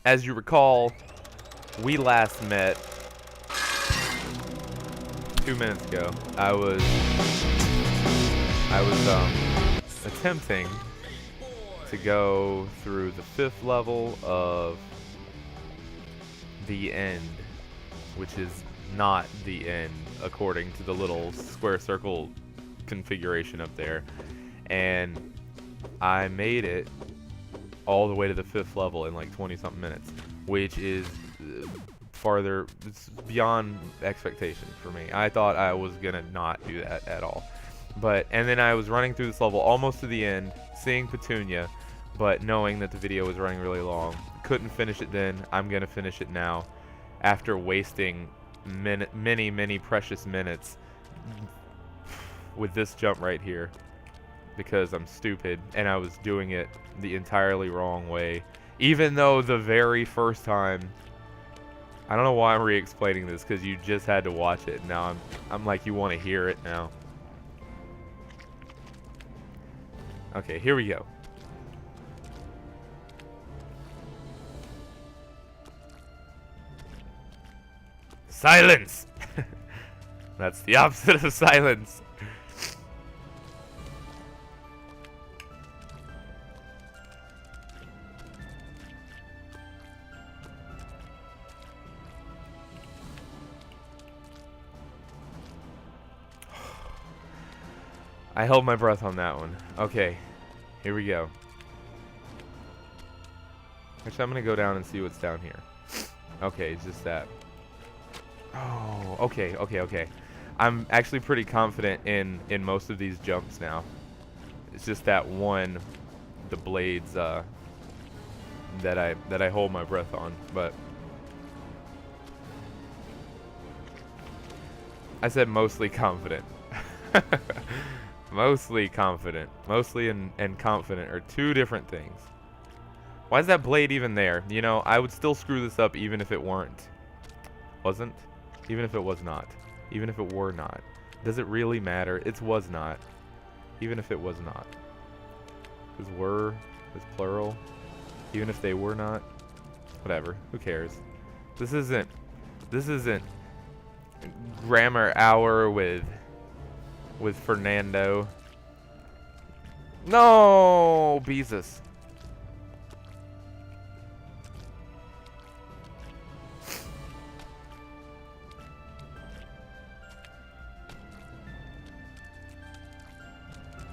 as you recall, we last met 2 minutes ago. I was attempting to go through the 5th level of the end, which is not the end according to the little square circle configuration up there, and I made it all the way to the 5th level in like 20 something minutes, which is farther, it's beyond expectation for me. I thought I was gonna not do that at all, and then I was running through this level almost to the end, seeing Petunia, but knowing that the video was running really long. Couldn't finish it then. I'm gonna finish it now after wasting many precious minutes with this jump right here because I'm stupid and I was doing it the entirely wrong way, even though the very first time, I don't know why I'm re-explaining this because you just had to watch it. Now I'm like, you want to hear it now. Okay, here we go. Silence! That's the opposite of silence. I held my breath on that one. Okay, here we go. Actually, I'm gonna go down and see what's down here. Okay, it's just that. Oh, okay. I'm actually pretty confident in most of these jumps now. It's just that one, the blades that I hold my breath on. But I said mostly confident. Mostly confident. Mostly and confident are two different things. Why is that blade even there? You know, I would still screw this up even if it weren't. Wasn't? Even if it was not. Even if it were not. Does it really matter? It was not. Even if it was not. Because were is plural. Even if they were not. Whatever. Who cares? This isn't grammar hour with Fernando. No, Beezus.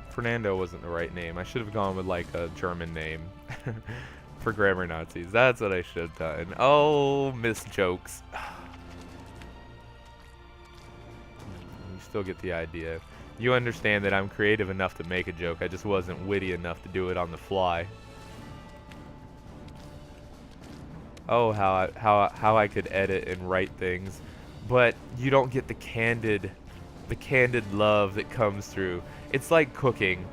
Fernando wasn't the right name. I should have gone with like a German name for grammar Nazis. That's what I should have done. Oh, miss jokes. You still get the idea. You understand that I'm creative enough to make a joke. I just wasn't witty enough to do it on the fly. Oh, how I could edit and write things, but you don't get the candid love that comes through. It's like cooking.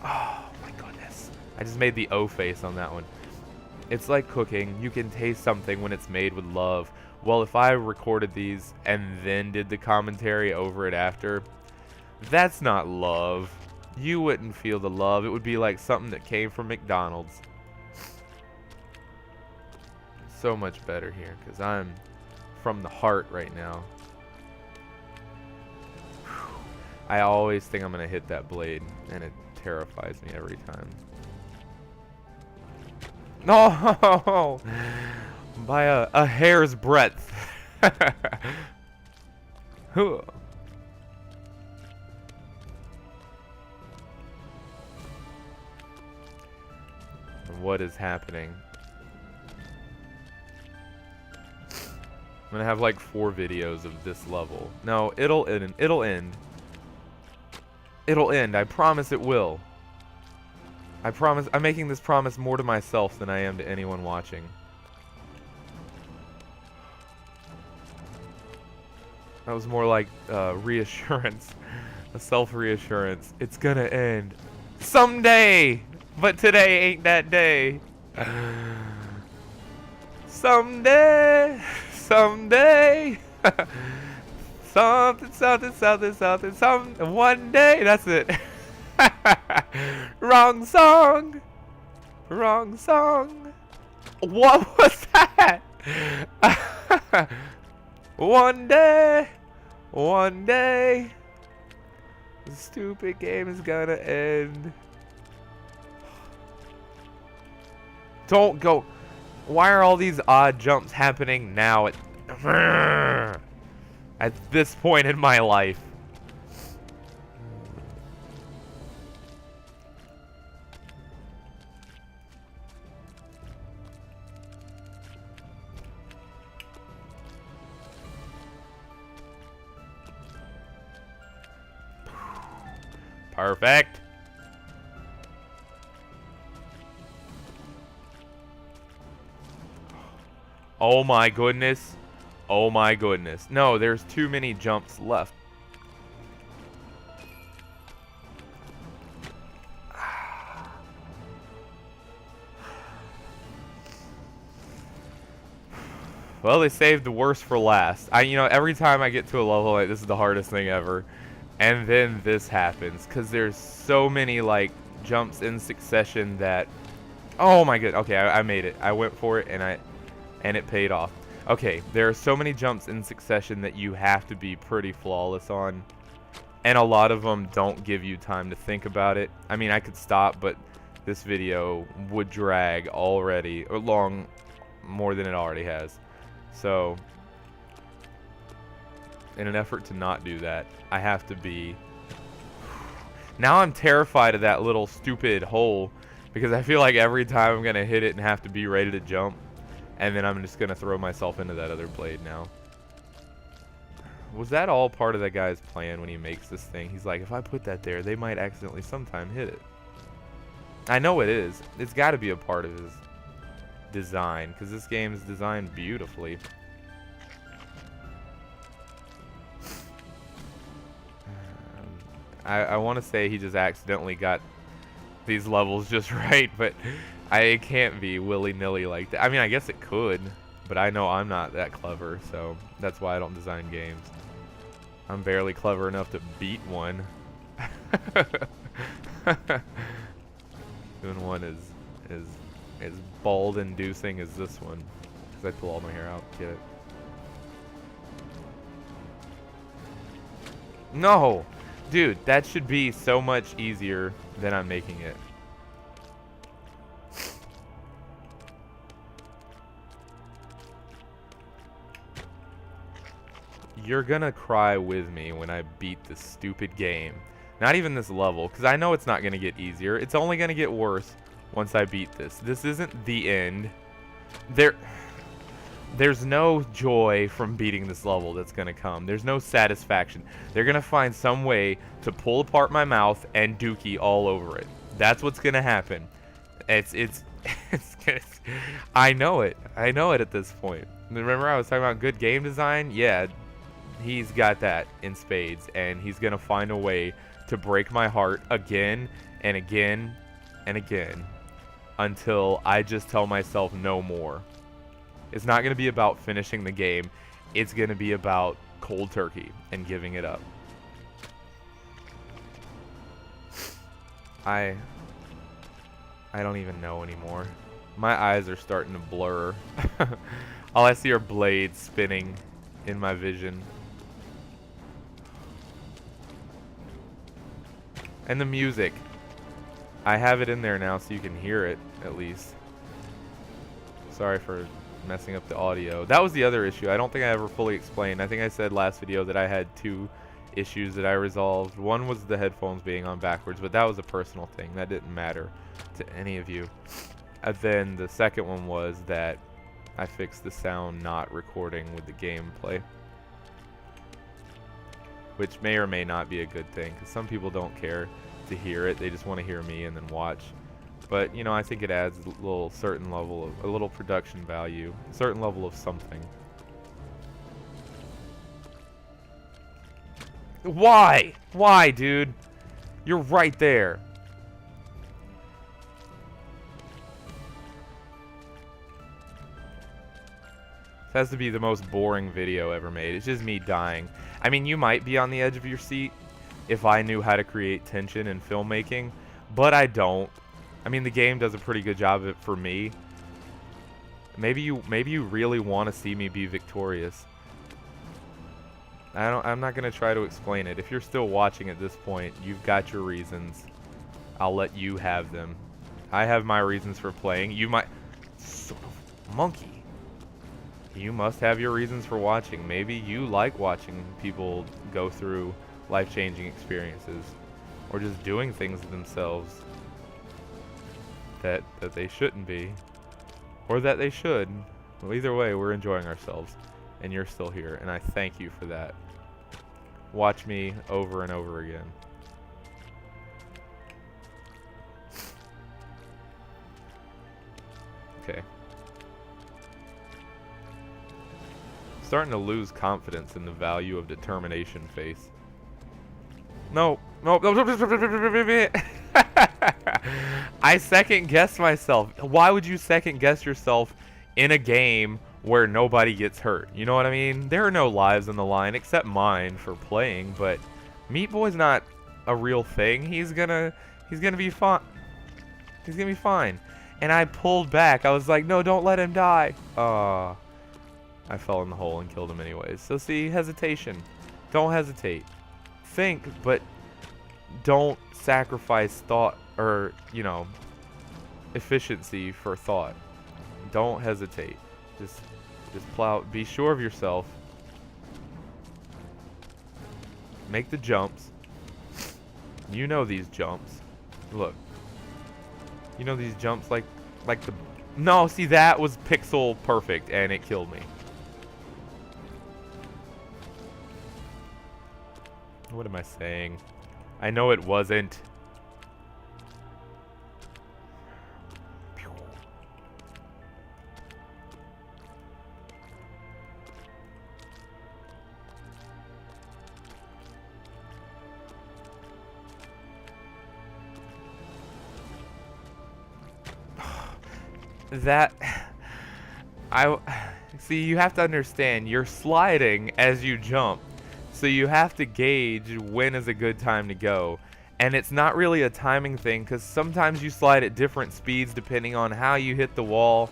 Oh my goodness. I just made the O face on that one. It's like cooking. You can taste something when it's made with love. Well, if I recorded these and then did the commentary over it after, that's not love. You wouldn't feel the love. It would be like something that came from McDonald's. So much better here because I'm from the heart right now. I always think I'm going to hit that blade, and it terrifies me every time. No! By a hair's breadth. And what is happening? I'm going to have like 4 videos of this level. No, it'll end. It'll end. It'll end. I promise it will. I promise. I'm making this promise more to myself than I am to anyone watching. That was more like reassurance. A self-reassurance. It's gonna end. Someday! But today ain't that day. Someday! Someday! Something, one day. That's it. Wrong song. Wrong song. What was that? One day, the stupid game is gonna end. Don't go. Why are all these odd jumps happening now at this point in my life? Perfect. Oh my goodness. Oh my goodness. No, there's too many jumps left. Well, they saved the worst for last. You know, every time I get to a level, like, this is the hardest thing ever. And then this happens, because there's so many, like, jumps in succession that... Oh my god. Okay, I made it. I went for it, and it paid off. Okay, there are so many jumps in succession that you have to be pretty flawless on. And a lot of them don't give you time to think about it. I mean, I could stop, but this video would drag already, or long, more than it already has. So, in an effort to not do that, I have to be... Now I'm terrified of that little stupid hole, because I feel like every time I'm going to hit it and have to be ready to jump, and then I'm just going to throw myself into that other blade now. Was that all part of that guy's plan when he makes this thing? He's like, if I put that there, they might accidentally sometime hit it. I know it is. It's got to be a part of his design, because this game is designed beautifully. I want to say he just accidentally got these levels just right, but it can't be willy-nilly like that. I mean, I guess it could, but I know I'm not that clever, so that's why I don't design games. I'm barely clever enough to beat one. Doing one as bald-inducing as this one, because I pull all my hair out. Get it? No! Dude, that should be so much easier than I'm making it. You're gonna cry with me when I beat this stupid game. Not even this level, because I know it's not gonna get easier. It's only gonna get worse once I beat this. This isn't the end. There's no joy from beating this level that's gonna come. There's no satisfaction. They're gonna find some way to pull apart my mouth and dookie all over it. That's what's gonna happen. I know it. I know it at this point. Remember I was talking about good game design? Yeah, he's got that in spades, and he's gonna find a way to break my heart again and again and again until I just tell myself no more. It's not going to be about finishing the game. It's going to be about cold turkey and giving it up. I don't even know anymore. My eyes are starting to blur. All I see are blades spinning in my vision. And the music. I have it in there now so you can hear it, at least. Sorry for messing up the audio. That was the other issue. I don't think I ever fully explained. I think I said last video that I had 2 issues that I resolved. One was the headphones being on backwards, but that was a personal thing. That didn't matter to any of you. And then the second one was that I fixed the sound not recording with the gameplay, which may or may not be a good thing, because some people don't care to hear it. They just want to hear me and then watch. But, you know, I think it adds a little certain level of, a little production value, a certain level of something. Why? Why, dude? You're right there. This has to be the most boring video ever made. It's just me dying. I mean, you might be on the edge of your seat if I knew how to create tension in filmmaking, but I don't. I mean, the game does a pretty good job of it for me. Maybe you really want to see me be victorious. I'm not gonna try to explain it. If you're still watching at this point, you've got your reasons. I'll let you have them. I have my reasons for playing. You might... Sort of monkey. You must have your reasons for watching. Maybe you like watching people go through life-changing experiences. Or just doing things themselves that they shouldn't be. Or that they should. Well, either way, we're enjoying ourselves. And you're still here. And I thank you for that. Watch me over and over again. Okay. Starting to lose confidence in the value of determination face. No. No. I second guess myself. Why would you second guess yourself in a game where nobody gets hurt? You know what I mean? There are no lives on the line except mine for playing, but Meat Boy's not a real thing. He's gonna be fine. He's gonna be fine. And I pulled back. I was like, no, don't let him die. I fell in the hole and killed him anyways. So see, hesitation. Don't hesitate. Think, but don't sacrifice thought or, you know, efficiency for thought. Don't hesitate. Just plow. Be sure of yourself. Make the jumps. You know these jumps. Look. You know these jumps like the... No, see, that was pixel perfect, and it killed me. What am I saying? I know it wasn't. That... See, you have to understand, you're sliding as you jump. So you have to gauge when is a good time to go. And it's not really a timing thing, because sometimes you slide at different speeds depending on how you hit the wall.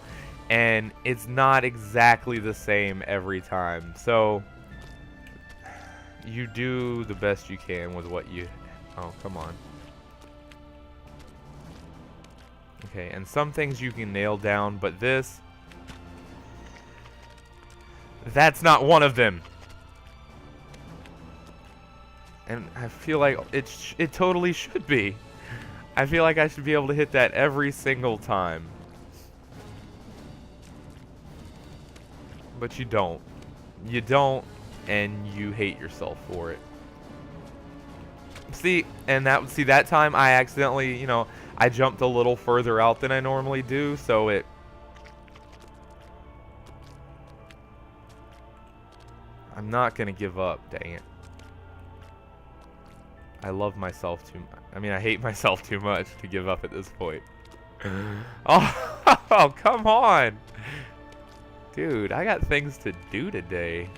And it's not exactly the same every time. So you do the best you can with what you... Oh, come on. Okay, and some things you can nail down, but this... That's not one of them. And I feel like it totally should be. I feel like I should be able to hit that every single time. But you don't. You don't, and you hate yourself for it. See, and that time I accidentally, you know, I jumped a little further out than I normally do, so it... I'm not gonna give up, dang it. I love myself too much. I mean, I hate myself too much to give up at this point. Oh, come on! Dude, I got things to do today.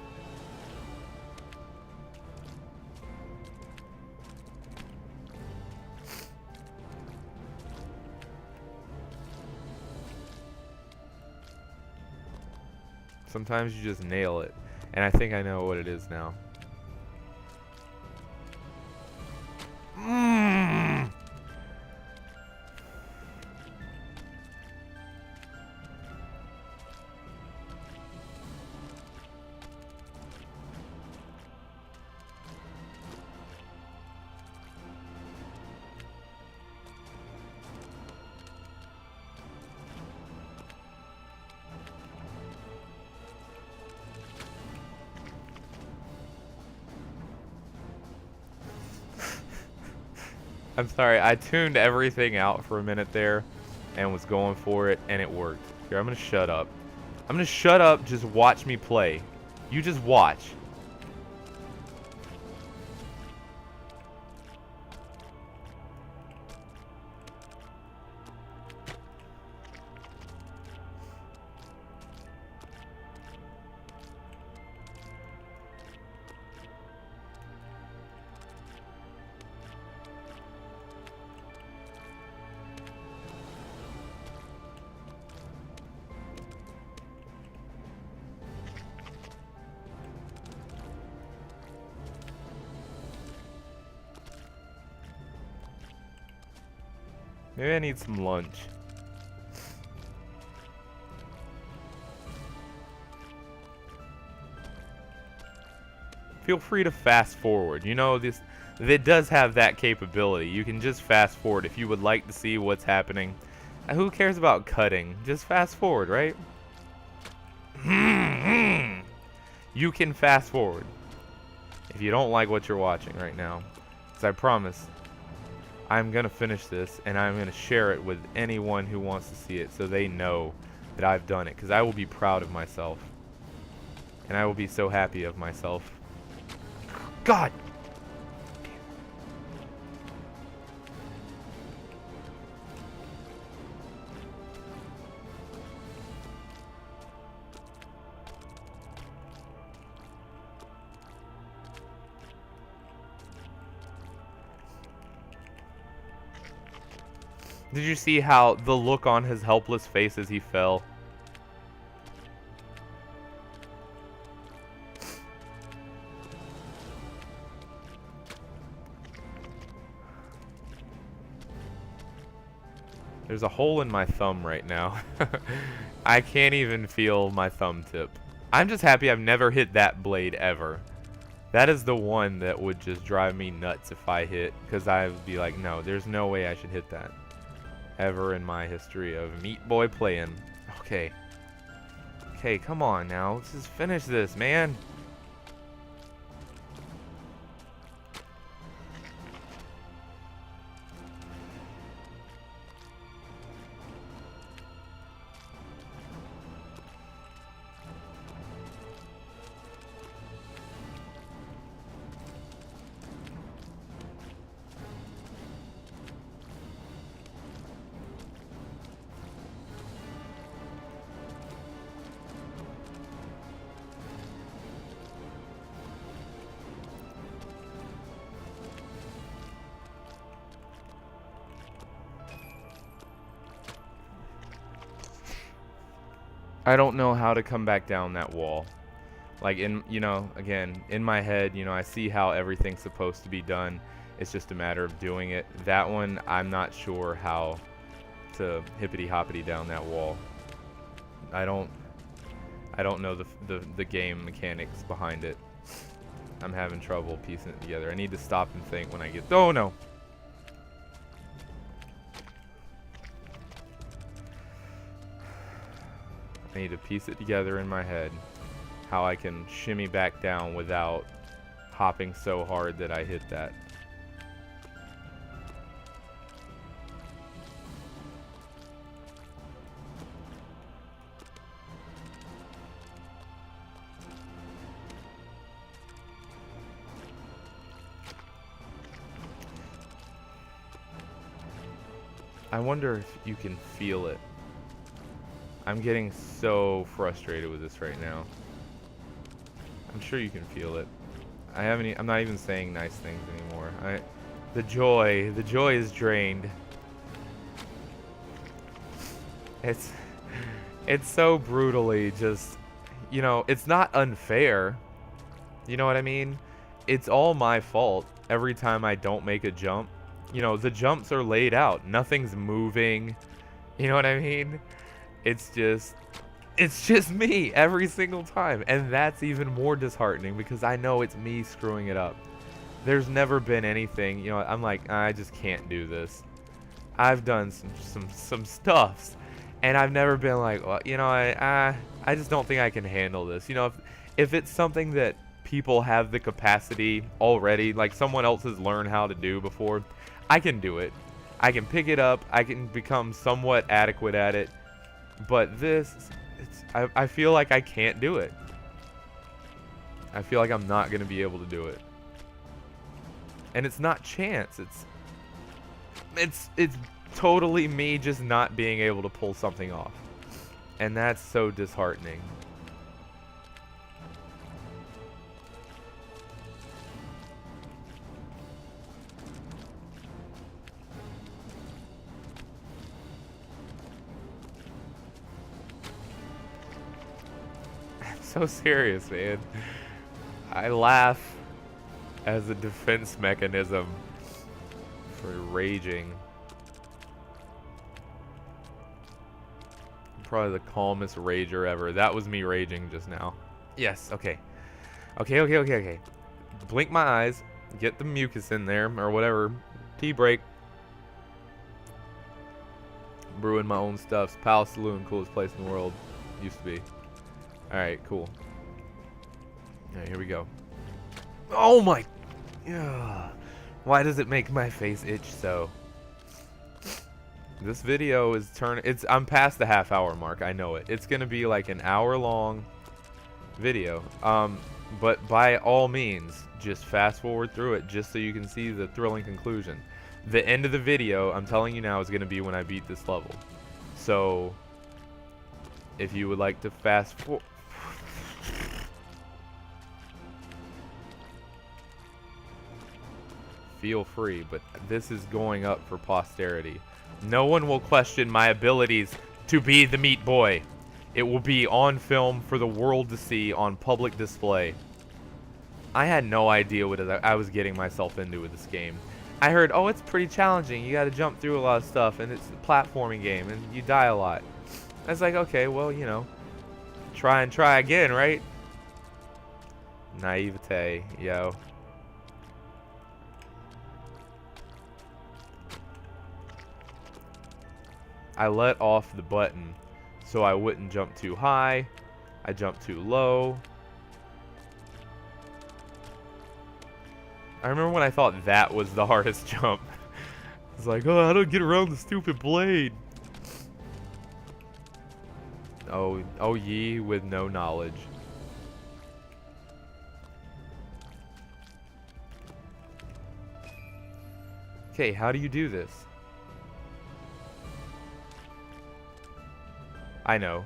Sometimes you just nail it. And I think I know what it is now. I'm sorry, I tuned everything out for a minute there and was going for it, and it worked. Here, I'm gonna shut up. I'm gonna shut up, just watch me play. You just watch. Maybe I need some lunch. Feel free to fast forward. You know, it does have that capability. You can just fast forward if you would like to see what's happening. Who cares about cutting? Just fast forward, right? You can fast forward if you don't like what you're watching right now. Because I promise, I'm going to finish this and I'm going to share it with anyone who wants to see it so they know that I've done it. Because I will be proud of myself. And I will be so happy of myself. God! Did you see how the look on his helpless face as he fell? There's a hole in my thumb right now. I can't even feel my thumb tip. I'm just happy I've never hit that blade ever. That is the one that would just drive me nuts if I hit, because I would be like, no, there's no way I should hit that. Ever in my history of Meat Boy playing. Okay. Okay, come on now. Let's just finish this, man. I don't know how to come back down that wall. Like, you know, again, in my head, you know, I see how everything's supposed to be done. It's just a matter of doing it. That one, I'm not sure how to hippity-hoppity down that wall. I don't know the game mechanics behind it. I'm having trouble piecing it together. I need to stop and think when I get... Oh, no! I need to piece it together in my head. How I can shimmy back down without hopping so hard that I hit that. I wonder if you can feel it. I'm getting so frustrated with this right now. I'm sure you can feel it. I'm not even saying nice things anymore. The joy is drained. It's so brutally just, you know, it's not unfair. You know what I mean? It's all my fault every time I don't make a jump. You know, the jumps are laid out. Nothing's moving. You know what I mean? It's just me every single time. And that's even more disheartening because I know it's me screwing it up. There's never been anything, you know, I'm like, I just can't do this. I've done some stuffs and I've never been like, well, you know, I just don't think I can handle this. You know, if it's something that people have the capacity already, like someone else has learned how to do before, I can do it. I can pick it up. I can become somewhat adequate at it. But this, I feel like I can't do it. I feel like I'm not going to be able to do it. And it's not chance. It's totally me just not being able to pull something off. And that's so disheartening. So serious, man. I laugh as a defense mechanism for raging. Probably the calmest rager ever. That was me raging just now. Yes, okay. Okay. Blink my eyes. Get the mucus in there, or whatever. Tea break. Brewing my own stuffs. Palace Saloon, coolest place in the world. Used to be. Alright, cool. Alright, here we go. Oh my... Ugh. Why does it make my face itch so? This video is I'm past the half-hour mark. I know it. It's gonna be like an hour-long video. But by all means, just fast forward through it just so you can see the thrilling conclusion. The end of the video, I'm telling you now, is gonna be when I beat this level. So, if you would like to fast forward. Feel free, but this is going up for posterity. No one will question my abilities to be the Meat Boy. It will be on film for the world to see on public display. I had no idea what I was getting myself into with this game. I heard, oh, it's pretty challenging. You got to jump through a lot of stuff, and it's a platforming game, and you die a lot. I was like, okay, well, you know, try again, right? Naivete, yo. I let off the button so I wouldn't jump too high. I jumped too low. I remember when I thought that was the hardest jump. I was like, oh, I don't get around the stupid blade. Oh ye with no knowledge. Okay, how do you do this? I know.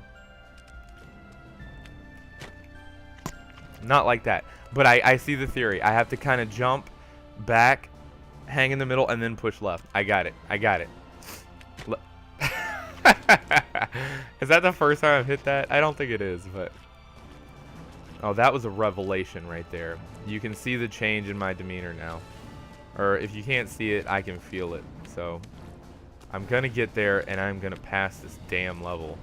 Not like that. But I see the theory. I have to kind of jump back, hang in the middle, and then push left. I got it. Is that the first time I've hit that? I don't think it is, but... Oh, that was a revelation right there. You can see the change in my demeanor now. Or if you can't see it, I can feel it. So, I'm gonna get there, and I'm gonna pass this damn level.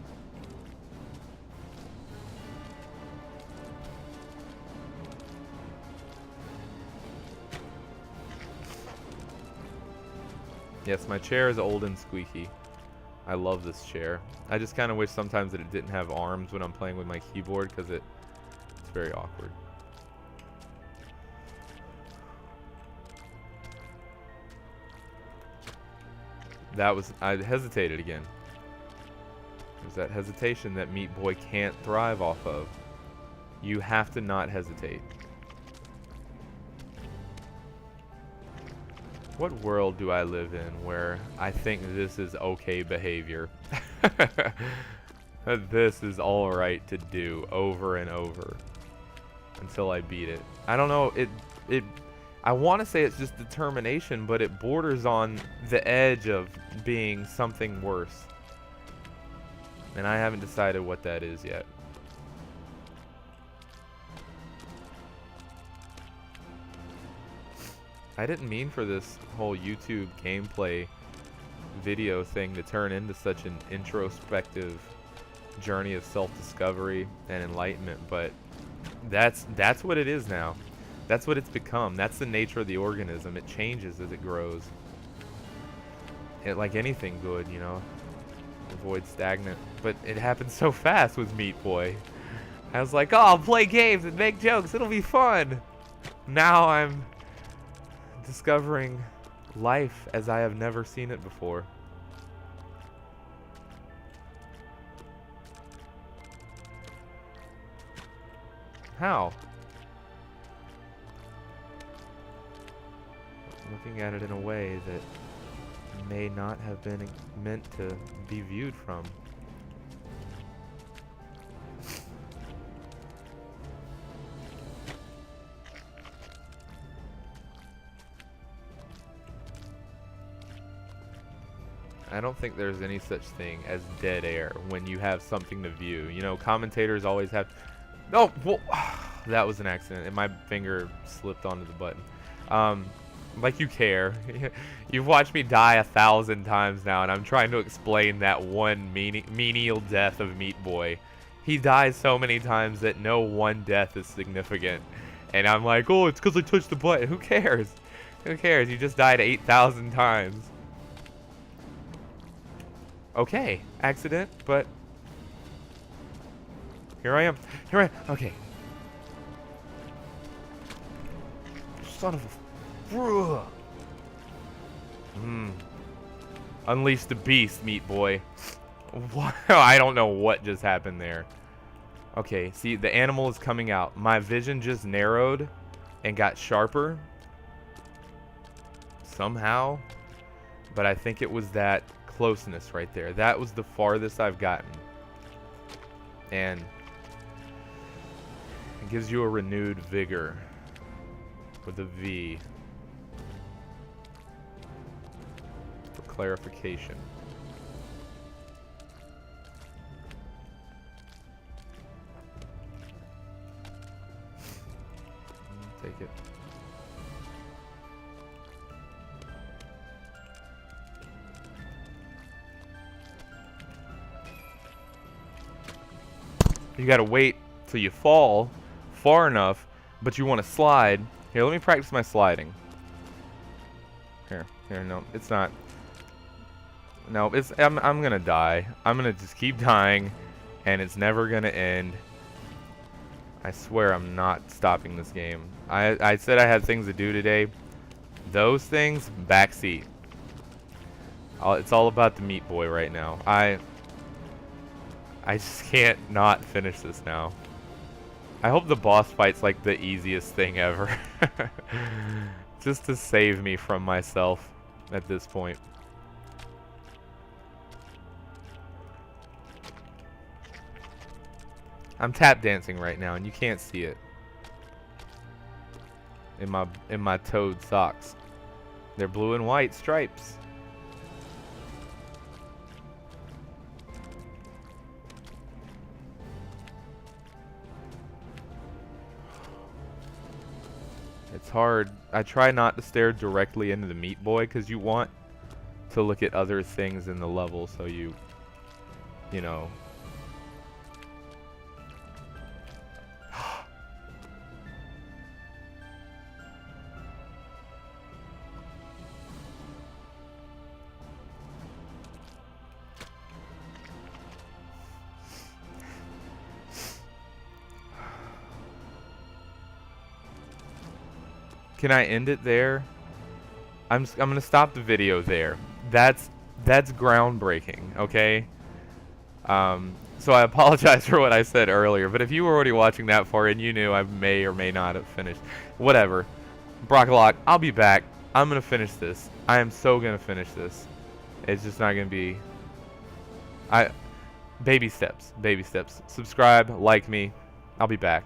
Yes, my chair is old and squeaky. I love this chair. I just kind of wish sometimes that it didn't have arms when I'm playing with my keyboard because it's very awkward. I hesitated again. There's that hesitation that Meat Boy can't thrive off of. You have to not hesitate. What world do I live in where I think this is okay behavior? This is alright to do over and over until I beat it. I don't know, I want to say it's just determination, but it borders on the edge of being something worse. And I haven't decided what that is yet. I didn't mean for this whole YouTube gameplay video thing to turn into such an introspective journey of self-discovery and enlightenment, but that's what it is now. That's what it's become. That's the nature of the organism. It changes as it grows. Like anything good, you know, avoid stagnant. But it happens so fast with Meat Boy. I was like, oh, I'll play games and make jokes. It'll be fun. Now I'm discovering life as I have never seen it before. How? Looking at it in a way that may not have been meant to be viewed from. I don't think there's any such thing as dead air when you have something to view. You know, commentators always have... Oh, well, that was an accident, and my finger slipped onto the button. Like you care. You've watched me die 1,000 times now, and I'm trying to explain that one menial death of Meat Boy. He dies so many times that no one death is significant. And I'm like, oh, it's because I touched the button. Who cares? Who cares? You just died 8,000 times. Okay, accident, but here I am. Here I am. Okay. Son of a... Unleash the beast, Meat Boy. What? I don't know what just happened there. Okay, see, the animal is coming out. My vision just narrowed and got sharper. Somehow. But I think it was that closeness right there. That was the farthest I've gotten. And it gives you a renewed vigor. With a V. For clarification. Take it. You gotta wait till you fall far enough, but you want to slide. Here, let me practice my sliding. Here, no, it's not. No, it's. I'm gonna die. I'm gonna just keep dying, and it's never gonna end. I swear I'm not stopping this game. I said I had things to do today. Those things, backseat. It's all about the Meat Boy right now. I just can't not finish this now. I hope the boss fight's like the easiest thing ever. Just to save me from myself at this point. I'm tap dancing right now and you can't see it. In my toad socks. They're blue and white stripes. It's hard. I try not to stare directly into the Meat Boy because you want to look at other things in the level so you know. Can I end it there? I'm gonna stop the video there. That's groundbreaking, okay? So I apologize for what I said earlier, but if you were already watching that far and you knew I may or may not have finished, whatever. Brockalock, I'll be back. I'm gonna finish this. I am so gonna finish this. It's just not gonna be. Baby steps, baby steps. Subscribe, like me. I'll be back.